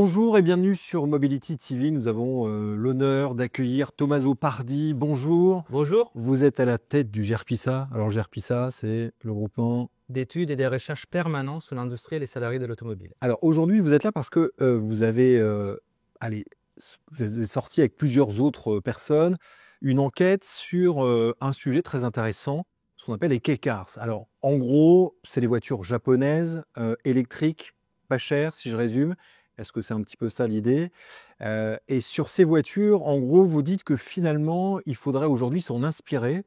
Bonjour et bienvenue sur Mobility TV. Nous avons l'honneur d'accueillir Tommaso Pardi. Bonjour. Bonjour. Vous êtes à la tête du GERPISA. Alors GERPISA, c'est le groupement D'études et des recherches permanentes sur l'industrie et les salariés de l'automobile. Alors aujourd'hui, vous êtes là parce que vous avez sorti avec plusieurs autres personnes une enquête sur un sujet très intéressant, ce qu'on appelle les K-cars. Alors en gros, c'est les voitures japonaises, électriques, pas chères si je résume. Est-ce que c'est un petit peu ça l'idée? Et sur ces voitures, en gros, vous dites que finalement, il faudrait aujourd'hui s'en inspirer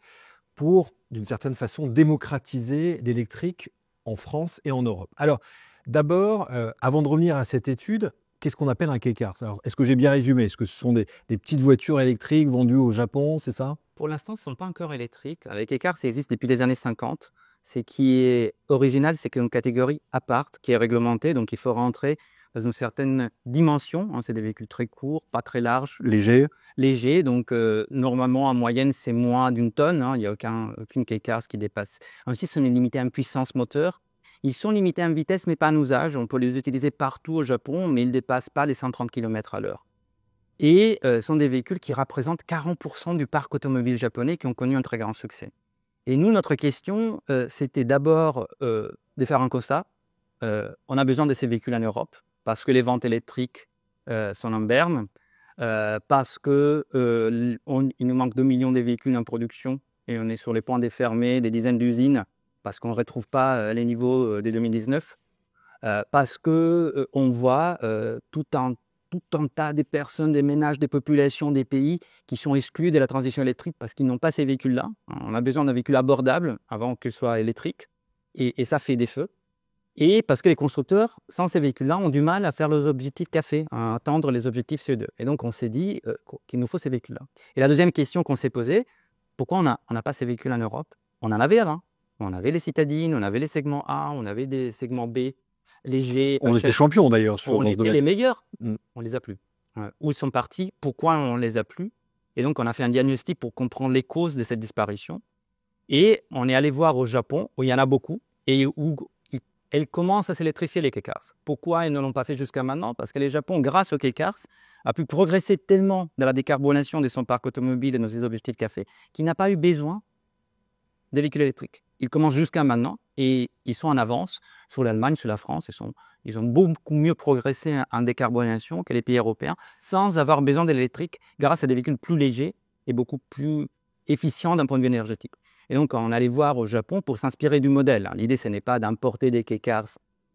pour, d'une certaine façon, démocratiser l'électrique en France et en Europe. Alors, d'abord, avant de revenir à cette étude, qu'est-ce qu'on appelle un K-car? Alors, est-ce que j'ai bien résumé? Est-ce que ce sont des petites voitures électriques vendues au Japon, c'est ça? Pour l'instant, ce ne sont pas encore électriques. Avec Écart, ça existe depuis les années 50. Ce qui est original, c'est qu'il y a une catégorie à part qui est réglementée, donc il faut rentrer dans une certaine dimension. C'est des véhicules très courts, pas très larges. Léger. Légers, donc normalement, en moyenne, c'est moins d'une tonne. Il n'y a aucune K-car qui dépasse. Ensuite, ce sont limité en puissance moteur. Ils sont limités en vitesse, mais pas en usage. On peut les utiliser partout au Japon, mais ils ne dépassent pas les 130 km à l'heure. Et sont des véhicules qui représentent 40% du parc automobile japonais qui ont connu un très grand succès. Et nous, notre question, c'était d'abord de faire un constat. On a besoin de ces véhicules en Europe parce que les ventes électriques sont en berne, parce qu'il nous manque 2 millions de véhicules en production et on est sur les points de fermer des dizaines d'usines parce qu'on ne retrouve pas les niveaux de 2019, parce qu'on voit tout un tas de personnes, des ménages, des populations, des pays qui sont exclus de la transition électrique parce qu'ils n'ont pas ces véhicules-là. On a besoin d'un véhicule abordable avant qu'il soit électrique et ça fait des feux. Et parce que les constructeurs, sans ces véhicules-là, ont du mal à faire leurs objectifs CAFE, à atteindre les objectifs CO2. Et donc, on s'est dit qu'il nous faut ces véhicules-là. Et la deuxième question qu'on s'est posée, pourquoi on n'a pas ces véhicules en Europe? On en avait avant. On avait les citadines, on avait les segments A, on avait des segments B, légers. On était champions d'ailleurs sur On dans ce était domaine. les meilleurs. Mm. On les a plus. Où ils sont partis? Pourquoi on les a plus? Et donc, on a fait un diagnostic pour comprendre les causes de cette disparition. Et on est allé voir au Japon, où il y en a beaucoup, et où elles commencent à s'électrifier, les K-cars. Pourquoi ils ne l'ont pas fait jusqu'à maintenant? Parce que le Japon, grâce aux K-cars, a pu progresser tellement dans la décarbonation de son parc automobile et de ses objectifs CAFE qu'il n'a pas eu besoin des véhicules électriques. Ils commencent jusqu'à maintenant et ils sont en avance sur l'Allemagne, sur la France. Ils ont beaucoup mieux progressé en décarbonation que les pays européens sans avoir besoin de l'électrique grâce à des véhicules plus légers et beaucoup plus efficients d'un point de vue énergétique. Et donc, on allait voir au Japon pour s'inspirer du modèle. L'idée, ce n'est pas d'importer des K-cars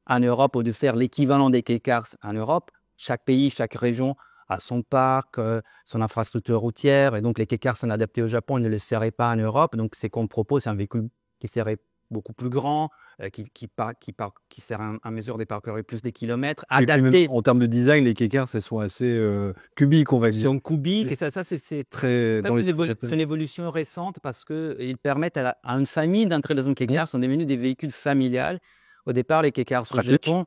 en Europe ou de faire l'équivalent des K-cars en Europe. Chaque pays, chaque région a son parc, son infrastructure routière. Et donc, les K-cars sont adaptés au Japon, ils ne le seraient pas en Europe. Donc, ce qu'on propose, c'est un véhicule qui serait beaucoup plus grand, qui sert à mesure de parcourir plus de kilomètres, adapté. En termes de design, les K-cars, elles sont assez cubiques, on va Ils dire. sont cubiques, et ça c'est Très dans les c'est une évolution récente parce qu'ils permettent à une famille d'entrer dans une K-car. Sont devenus des véhicules familiales. Au départ, les K-cars au Japon,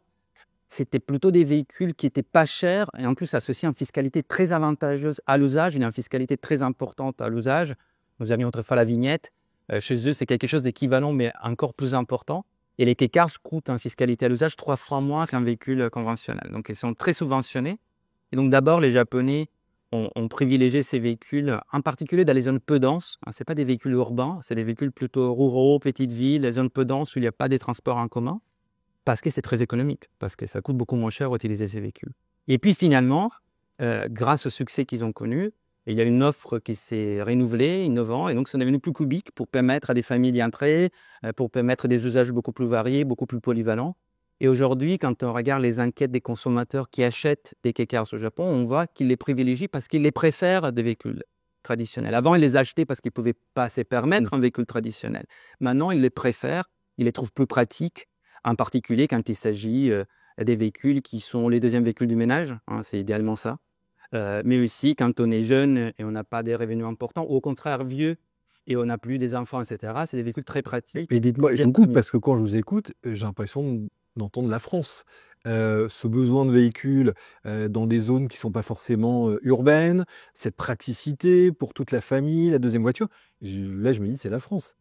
c'était plutôt des véhicules qui étaient pas chers et en plus associés à une fiscalité très avantageuse à l'usage. Il y a une fiscalité très importante à l'usage. Nous avions autrefois la vignette. Chez eux, c'est quelque chose d'équivalent, mais encore plus important. Et les K-cars coûtent en fiscalité à l'usage 3 fois moins qu'un véhicule conventionnel. Donc, ils sont très subventionnés. Et donc, d'abord, les Japonais ont privilégié ces véhicules, en particulier dans les zones peu denses. Ce n'est pas des véhicules urbains, c'est des véhicules plutôt ruraux, petites villes, les zones peu denses où il n'y a pas de transports en commun, parce que c'est très économique, parce que ça coûte beaucoup moins cher d'utiliser ces véhicules. Et puis, finalement, grâce au succès qu'ils ont connu, il y a une offre qui s'est renouvelée, innovante, et donc c'est devenu plus cubique pour permettre à des familles d'y entrer, pour permettre des usages beaucoup plus variés, beaucoup plus polyvalents. Et aujourd'hui, quand on regarde les enquêtes des consommateurs qui achètent des K-cars au Japon, on voit qu'ils les privilégient parce qu'ils les préfèrent à des véhicules traditionnels. Avant, ils les achetaient parce qu'ils ne pouvaient pas se permettre un véhicule traditionnel. Maintenant, ils les préfèrent, ils les trouvent plus pratiques, en particulier quand il s'agit des véhicules qui sont les deuxièmes véhicules du ménage, c'est idéalement ça. Mais aussi quand on est jeune et on n'a pas des revenus importants, ou au contraire vieux et on n'a plus des enfants, etc. C'est des véhicules très pratiques. Et dites-moi, je me coupe parce que quand je vous écoute, j'ai l'impression d'entendre la France. Ce besoin de véhicules dans des zones qui ne sont pas forcément urbaines, cette praticité pour toute la famille, la deuxième voiture. Là, je me dis, c'est la France.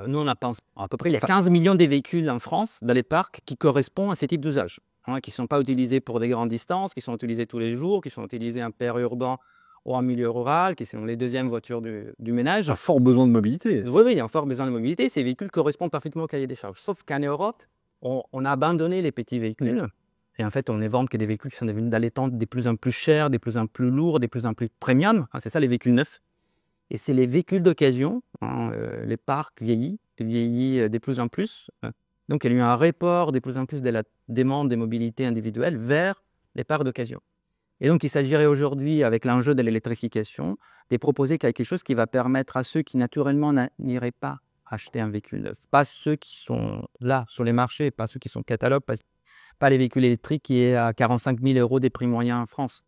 Nous, on a pensé, à peu près, il y a 15 millions de véhicules en France, dans les parcs, qui correspondent à ces types d'usages. hein, qui ne sont pas utilisés pour des grandes distances, qui sont utilisés tous les jours, qui sont utilisés en périurbain ou en milieu rural, qui sont les deuxièmes voitures du ménage. Un fort besoin de mobilité. Oui, oui, il y a un fort besoin de mobilité. Ces véhicules correspondent parfaitement au cahier des charges. Sauf qu'en Europe, on a abandonné les petits véhicules. Et en fait, on ne vend que des véhicules qui sont devenus d'alétante de plus en plus chers, de plus en plus lourds, de plus en plus premium. Hein, c'est ça les véhicules neufs. Et c'est les véhicules d'occasion, hein, les parcs vieillis de plus en plus. Donc, il y a eu un report de plus en plus de la demande des mobilités individuelles vers les parcs d'occasion. Et donc, il s'agirait aujourd'hui, avec l'enjeu de l'électrification, de proposer quelque chose qui va permettre à ceux qui, naturellement, n'iraient pas acheter un véhicule neuf, pas ceux qui sont là, sur les marchés, pas ceux qui sont catalogues, pas les véhicules électriques qui est à 45 000 € des prix moyens en France,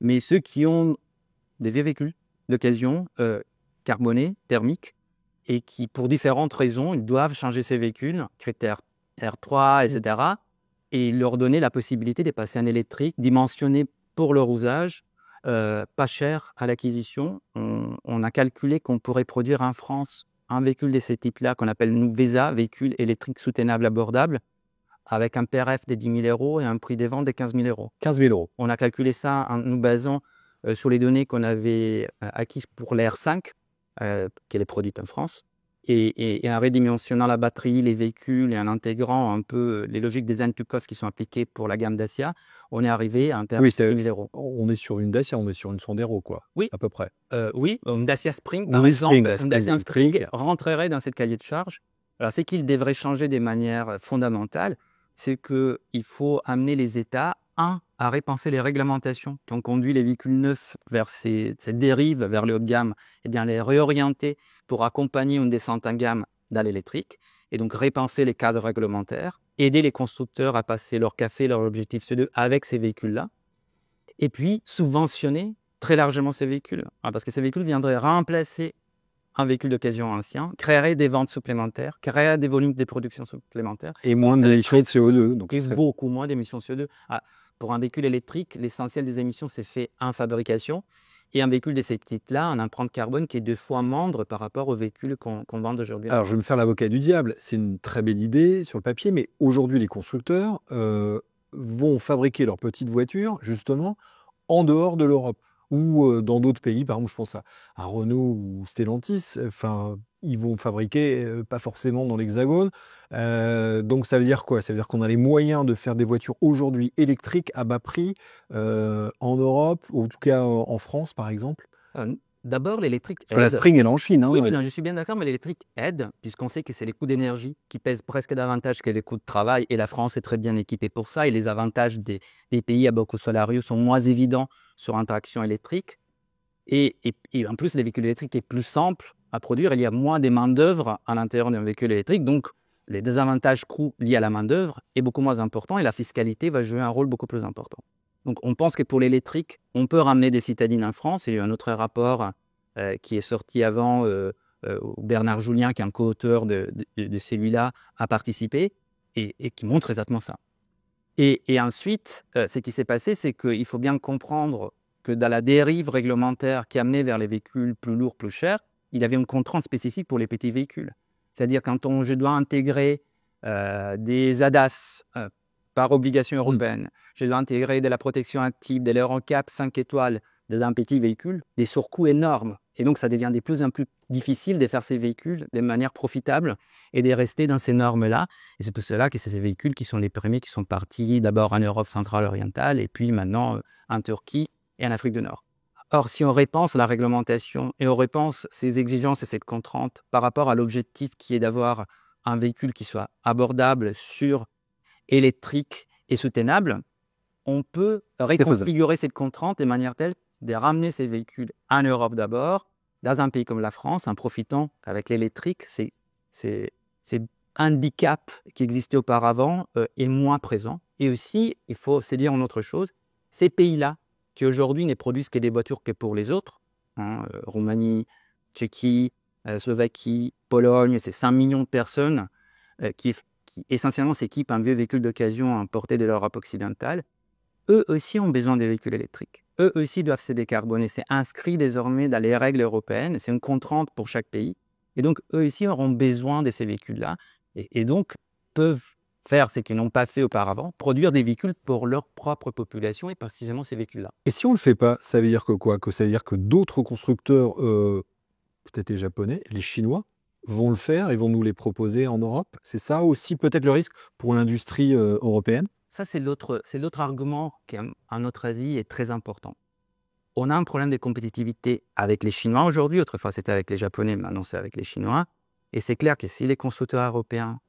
mais ceux qui ont des vieux véhicules d'occasion carbonés, thermiques, et qui, pour différentes raisons, ils doivent changer ces véhicules, critères R3, etc., et leur donner la possibilité de passer en électrique, dimensionné pour leur usage, pas cher à l'acquisition. On a calculé qu'on pourrait produire en France un véhicule de ce type-là, qu'on appelle nous VESA, véhicule électrique soutenable abordable, avec un PRF de 10 000 € et un prix des ventes de 15 000 €. 15 000 €. On a calculé ça en nous basant sur les données qu'on avait acquises pour l'R5, qui est produite en France, et en redimensionnant la batterie, les véhicules et en intégrant un peu les logiques des end-to-cost qui sont appliquées pour la gamme Dacia, on est arrivé à un PRF de 10 000 €. On est sur une Dacia, on est sur une Sandero, quoi. Oui. À peu près. Oui, une Dacia Spring, par exemple, une Dacia Spring rentrerait dans cette cahier de charge. Alors, c'est qu'il devrait changer des manières fondamentales, c'est qu'il faut amener les États, à repenser les réglementations qui ont conduit les véhicules neufs vers cette dérive vers le haut de gamme, et bien les réorienter pour accompagner une descente en gamme dans l'électrique, et donc repenser les cadres réglementaires, aider les constructeurs à passer leur café, leur objectif CO2 avec ces véhicules-là, et puis subventionner très largement ces véhicules, parce que ces véhicules viendraient remplacer un véhicule d'occasion ancien, créerait des ventes supplémentaires, créerait des volumes de production supplémentaires. Et moins d'émissions de CO2. Donc, beaucoup moins d'émissions de CO2. Pour un véhicule électrique, l'essentiel des émissions, c'est fait en fabrication. Et un véhicule de ce type-là, un empreinte carbone qui est 2 fois moindre par rapport aux véhicules qu'on vend aujourd'hui. Alors, je vais me faire l'avocat du diable. C'est une très belle idée sur le papier, mais aujourd'hui, les constructeurs vont fabriquer leurs petites voitures, justement, en dehors de l'Europe ou dans d'autres pays. Par exemple, je pense à Renault ou Stellantis. Enfin, ils vont fabriquer pas forcément dans l'Hexagone. Donc, ça veut dire quoi? Ça veut dire qu'on a les moyens de faire des voitures aujourd'hui électriques à bas prix en Europe, ou en tout cas en France, par exemple. D'abord, l'électrique aide. La Spring, elle est en Chine. Hein, oui, non, je suis bien d'accord, mais l'électrique aide, puisqu'on sait que c'est les coûts d'énergie qui pèsent presque davantage que les coûts de travail, et la France est très bien équipée pour ça, et les avantages des pays à Bocco Solario sont moins évidents sur une traction électrique. Et en plus, les véhicules électriques est plus simple à produire, il y a moins de main-d'œuvre à l'intérieur d'un véhicule électrique, donc les désavantages coûts liés à la main-d'œuvre est beaucoup moins important, et la fiscalité va jouer un rôle beaucoup plus important. Donc, on pense que pour l'électrique, on peut ramener des citadines en France. Il y a eu un autre rapport qui est sorti avant, où Bernard Julien, qui est un co-auteur de celui-là, a participé et qui montre exactement ça. Et ensuite, ce qui s'est passé, c'est qu'il faut bien comprendre que dans la dérive réglementaire qui amenait vers les véhicules plus lourds, plus chers, il y avait une contrainte spécifique pour les petits véhicules. C'est-à-dire quand je dois intégrer des ADAS par obligation européenne, je dois intégrer de la protection active, de l'Euro-NCAP 5 étoiles dans un petit véhicule, des surcoûts énormes. Et donc, ça devient de plus en plus difficile de faire ces véhicules de manière profitable et de rester dans ces normes-là. Et c'est pour cela que c'est ces véhicules qui sont les premiers qui sont partis d'abord en Europe centrale orientale et puis maintenant en Turquie et en Afrique du Nord. Or, si on repense la réglementation et on repense ces exigences et cette contrainte par rapport à l'objectif qui est d'avoir un véhicule qui soit abordable, sûr, électrique et soutenable, on peut reconfigurer cette contrainte de manière telle de ramener ces véhicules en Europe d'abord, dans un pays comme la France, en profitant avec l'électrique, ces handicaps qui existaient auparavant est moins présent. Et aussi, il faut se dire une autre chose, ces pays-là, qui aujourd'hui ne produisent que des voitures que pour les autres, Roumanie, Tchéquie, Slovaquie, Pologne, c'est 5 millions de personnes qui essentiellement s'équipent un vieux véhicule d'occasion importé de l'Europe occidentale, eux aussi ont besoin des véhicules électriques. Eux aussi doivent se décarboner. C'est inscrit désormais dans les règles européennes. C'est une contrainte pour chaque pays. Et donc, eux aussi auront besoin de ces véhicules-là et donc peuvent faire ce qu'ils n'ont pas fait auparavant, produire des véhicules pour leur propre population et précisément ces véhicules-là. Et si on ne le fait pas, ça veut dire que quoi? Que ça veut dire que d'autres constructeurs, peut-être les Japonais, les Chinois, vont le faire et vont nous les proposer en Europe? C'est ça aussi peut-être le risque pour l'industrie européenne? Ça, c'est l'autre argument qui, à notre avis, est très important. On a un problème de compétitivité avec les Chinois aujourd'hui. Autrefois, c'était avec les Japonais, maintenant, c'est avec les Chinois. Et c'est clair que si les constructeurs européens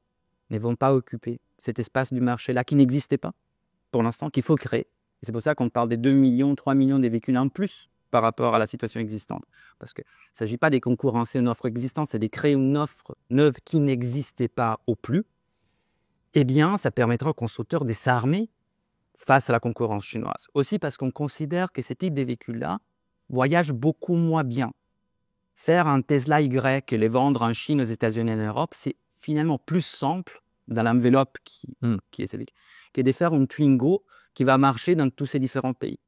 ne vont pas occuper cet espace du marché-là qui n'existait pas pour l'instant, qu'il faut créer. Et c'est pour ça qu'on parle des 2 millions, 3 millions de véhicules en plus par rapport à la situation existante. Parce qu'il ne s'agit pas de concurrencer une offre existante, c'est de créer une offre neuve qui n'existait pas au plus. Eh bien, ça permettra aux constructeurs de s'armer face à la concurrence chinoise. Aussi parce qu'on considère que ce type de véhicules-là voyagent beaucoup moins bien. Faire un Tesla Y et les vendre en Chine, aux États-Unis et en Europe, c'est finalement plus simple dans l'enveloppe qui est celle que de faire une Twingo qui va marcher dans tous ces différents pays.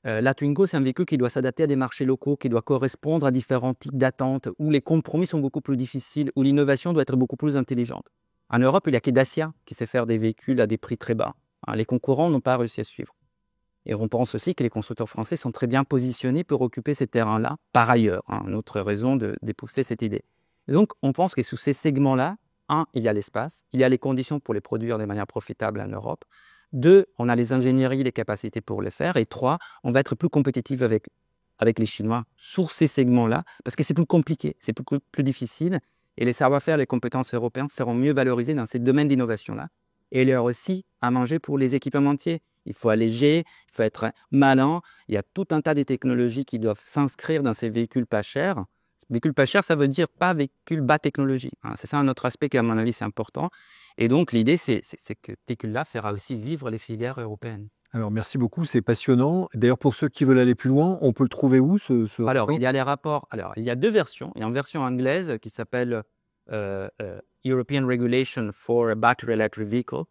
La Twingo, c'est un véhicule qui doit s'adapter à des marchés locaux, qui doit correspondre à différents types d'attentes, où les compromis sont beaucoup plus difficiles, où l'innovation doit être beaucoup plus intelligente. En Europe, il n'y a que Dacia qui sait faire des véhicules à des prix très bas. Les concurrents n'ont pas réussi à suivre. Et on pense aussi que les constructeurs français sont très bien positionnés pour occuper ces terrains-là, par ailleurs. Une autre raison de pousser cette idée. Et donc, on pense que sous ces segments-là, il y a l'espace, il y a les conditions pour les produire de manière profitable en Europe. 2, on a les ingénieries, les capacités pour le faire. Et 3, on va être plus compétitif avec les Chinois sur ces segments-là, parce que c'est plus compliqué, c'est plus difficile. Et les savoir-faire, les compétences européennes seront mieux valorisées dans ces domaines d'innovation-là. Et il y a aussi à manger pour les équipementiers. Il faut alléger, il faut être malin. Il y a tout un tas de technologies qui doivent s'inscrire dans ces véhicules pas chers. Véhicule pas cher, ça veut dire pas véhicule bas technologie. C'est ça un autre aspect qui, à mon avis, c'est important. Et donc, l'idée, c'est que ce véhicule-là fera aussi vivre les filières européennes. Alors, merci beaucoup, c'est passionnant. D'ailleurs, pour ceux qui veulent aller plus loin, on peut le trouver où, ce Alors, rapport? il y a les rapports. Alors, il y a 2 versions. Il y a une version anglaise qui s'appelle European Regulation for a Battery Electric Vehicle,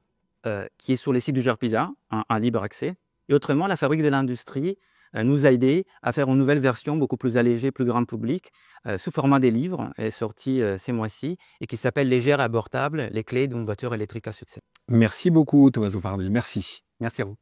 qui est sur les sites du GERPISA, en libre accès. Et autrement, la Fabrique de l'Industrie nous a aidé à faire une nouvelle version beaucoup plus allégée, plus grand public, sous format des livres, est sortie ces mois-ci, et qui s'appelle Légère et abordable, les clés d'une voiture électrique à succès. Merci beaucoup, Tommaso Pardi. Merci. Merci à vous.